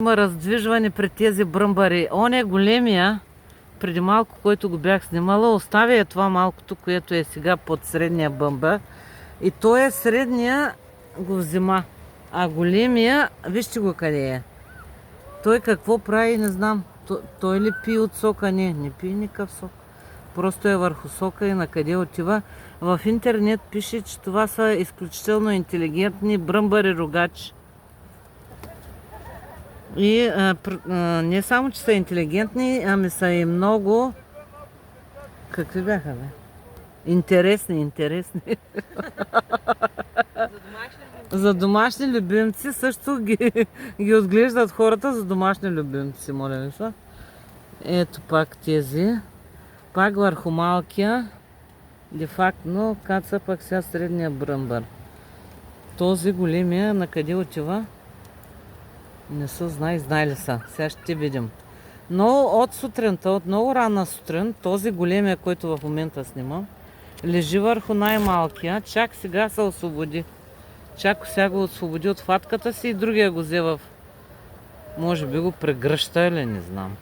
Има раздвижване при тези бръмбари. Он е големия, преди малко, който го бях снимала. Оставя е това малкото, което е сега под средния бъмбар. И той е средния, го взима. А големия, вижте го къде е. Той какво прави, не знам. Той ли пие от сока? Не пие никакъв сок. Просто е върху сока и на къде отива. В интернет пише, че това са изключително интелигентни бръмбари рогачи. И не само, че са интелигентни, ами са и много... Какви бяха, бе? Интересни. За домашни любимци също ги отглеждат хората за домашни любимци, моля ви се. Ето пак тези. Пак върху малкия. Де-фактно каца пак сега средния бръмбър. Този големия на къде отива? Не са знали са. Сега ще видим. Но от сутринта, от много рана сутрин, този големия, който в момента снимам, лежи върху най-малкия. Чак сега се освободи. Чак сега го освободи от фатката си и другия го взе в... Може би го прегръща или не знам.